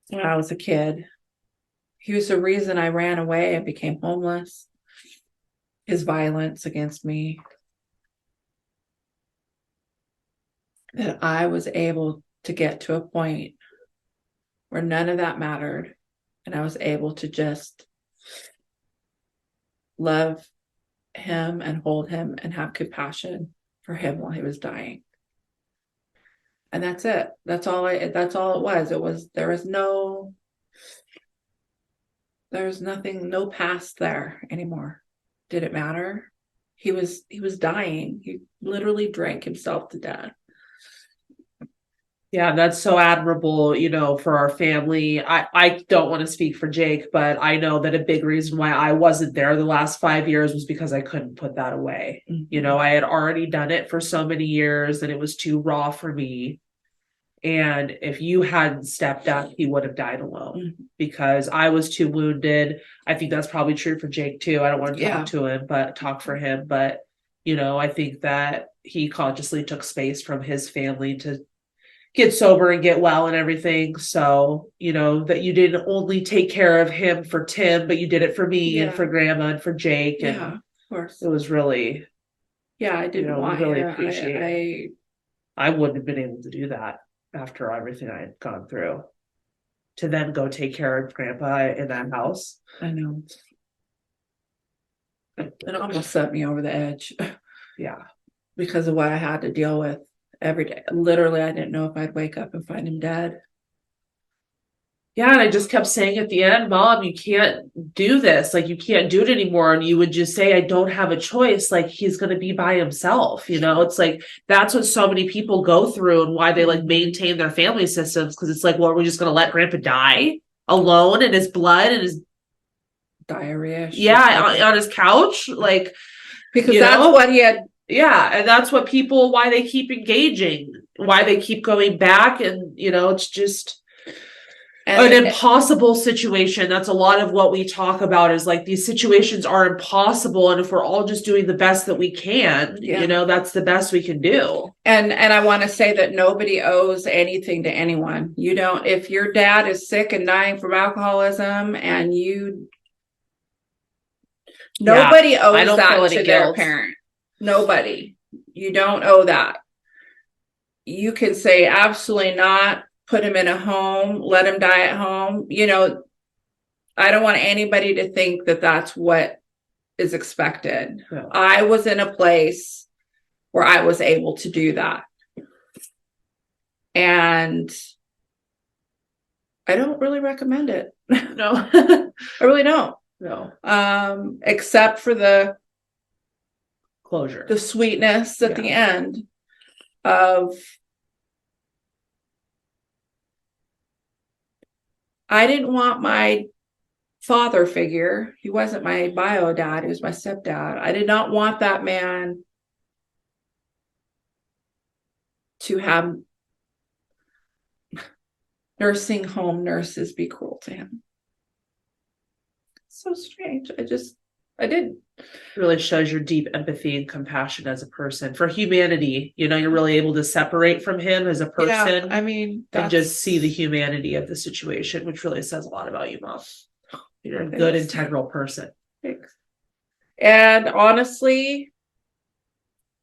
Speaker 1: when I was a kid, he was the reason I ran away and became homeless. His violence against me, that I was able to get to a point where none of that mattered, and I was able to just love him and hold him and have compassion for him while he was dying. And that's it. That's all it was. There was nothing, no past there anymore. Did it matter? He was dying. He literally drank himself to death.
Speaker 3: Yeah, that's so admirable, you know, for our family. I don't want to speak for Jake, but I know that a big reason why I wasn't there the last 5 years was because I couldn't put that away. Mm-hmm. You know, I had already done it for so many years and it was too raw for me. And if you hadn't stepped up, he would have died alone, because I was too wounded. I think that's probably true for Jake too. I don't want to talk for him, but you know, I think that he consciously took space from his family to get sober and get well and everything. So, you know, that you didn't only take care of him for Tim, but you did it for me and for Grandma and for Jake. And
Speaker 1: of course.
Speaker 3: It was really,
Speaker 1: I didn't want
Speaker 3: really appreciate it. I wouldn't have been able to do that after everything I had gone through, to then go take care of Grandpa in that house.
Speaker 1: I know. It almost set me over the edge.
Speaker 3: Yeah.
Speaker 1: Because of what I had to deal with every day. Literally, I didn't know if I'd wake up and find him dead.
Speaker 3: Yeah, and I just kept saying at the end, Mom, you can't do this. Like, you can't do it anymore. And you would just say, I don't have a choice. Like, he's going to be by himself. You know, it's like, that's what so many people go through and why they like maintain their family systems. Because it's like, well, we're just going to let Grandpa die alone in his blood and his
Speaker 1: diarrhea.
Speaker 3: Yeah, on his couch. Like,
Speaker 1: because that's what he had.
Speaker 3: Yeah, and that's what people, why they keep engaging, why they keep going back. And, you know, it's just, an impossible situation. That's a lot of what we talk about, is like these situations are impossible. And if we're all just doing the best that we can, that's the best we can do.
Speaker 1: And I want to say that nobody owes anything to anyone. You don't, if your dad is sick and dying from alcoholism and nobody owes that to their parent. Nobody. You don't owe that. You can say absolutely not. Put him in a home, let him die at home. I don't want anybody to think that that's what is expected.
Speaker 3: Yeah.
Speaker 1: I was in a place where I was able to do that. And I don't really recommend it.
Speaker 3: No,
Speaker 1: I really don't.
Speaker 3: No.
Speaker 1: Except for the
Speaker 3: closure,
Speaker 1: the sweetness at the end of, I didn't want my father figure. He wasn't my bio dad. He was my stepdad. I did not want that man to have nursing home nurses be cruel to him. So strange. I didn't.
Speaker 3: Really shows your deep empathy and compassion as a person for humanity. You're really able to separate from him as a person.
Speaker 1: Yeah, I mean,
Speaker 3: and just see the humanity of the situation, which really says a lot about you, Mom. You're a good, integral person.
Speaker 1: Thanks. And honestly,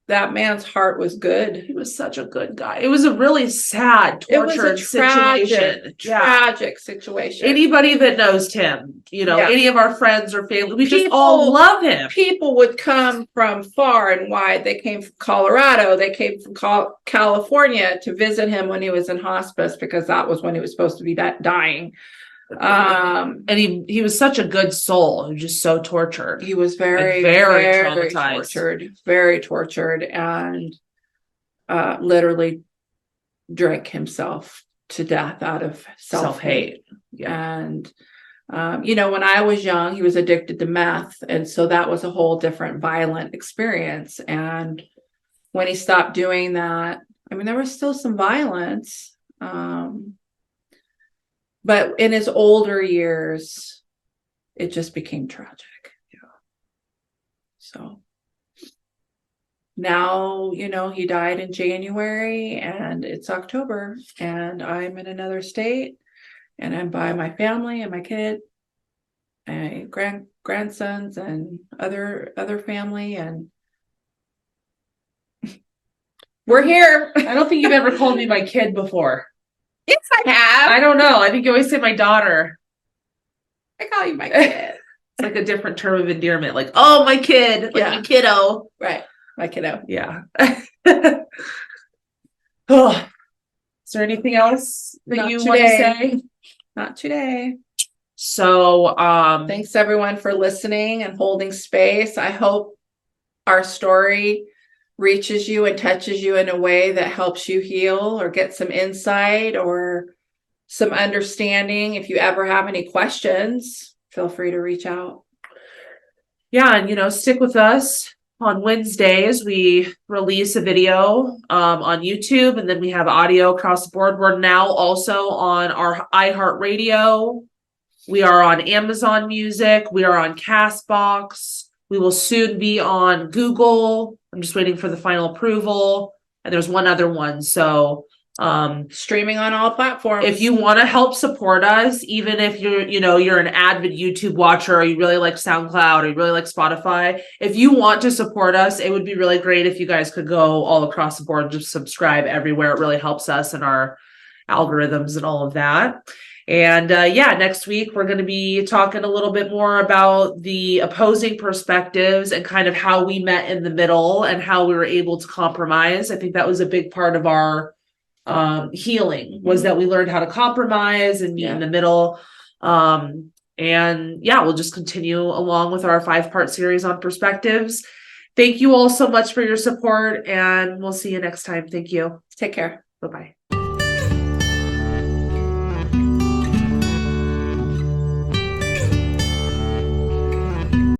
Speaker 1: that man's heart was good.
Speaker 3: He was such a good guy. It was a really sad, tortured situation.
Speaker 1: Tragic situation.
Speaker 3: Anybody that knows him, any of our friends or family, we just all love him.
Speaker 1: People would come from far and wide. They came from Colorado. They came from California to visit him when he was in hospice, because that was when he was supposed to be dying.
Speaker 3: And he was such a good soul, just so tortured.
Speaker 1: He was very traumatized, very tortured, and literally drank himself to death out of self-hate. And when I was young, he was addicted to meth, and so that was a whole different violent experience. And when he stopped doing that, there was still some violence. But in his older years, it just became tragic. So now, he died in January and it's October, and I'm in another state, and I'm by my family and my kid, my grandsons and other family, and we're here.
Speaker 3: I don't think you've ever called me my kid before.
Speaker 1: Yes, I have.
Speaker 3: I don't know. I think you always say my daughter.
Speaker 1: I call you my kid.
Speaker 3: It's like a different term of endearment. Like, oh, my kid. Like my kiddo.
Speaker 1: Right. My kiddo.
Speaker 3: Yeah. Oh. Is there anything else that you want to say?
Speaker 1: Not today.
Speaker 3: So,
Speaker 1: thanks everyone for listening and holding space. I hope our story reaches you and touches you in a way that helps you heal or get some insight or some understanding. If you ever have any questions, feel free to reach out.
Speaker 3: Yeah, and stick with us. On Wednesdays, we release a video on YouTube, and then we have audio across the board. We're now also on our iHeartRadio. We are on Amazon Music. We are on Castbox. We will soon be on Google. I'm just waiting for the final approval. And there's one other one. So
Speaker 1: streaming on all platforms.
Speaker 3: If you want to help support us, even if you're an avid YouTube watcher, or you really like SoundCloud, or you really like Spotify, if you want to support us, it would be really great if you guys could go all across the board, just subscribe everywhere. It really helps us and our algorithms and all of that. And next week we're going to be talking a little bit more about the opposing perspectives and kind of how we met in the middle and how we were able to compromise. I think that was a big part of our healing, was that we learned how to compromise and meet in the middle. We'll just continue along with our 5-part series on perspectives. Thank you all so much for your support, and we'll see you next time. Thank you.
Speaker 1: Take care.
Speaker 3: Bye-bye.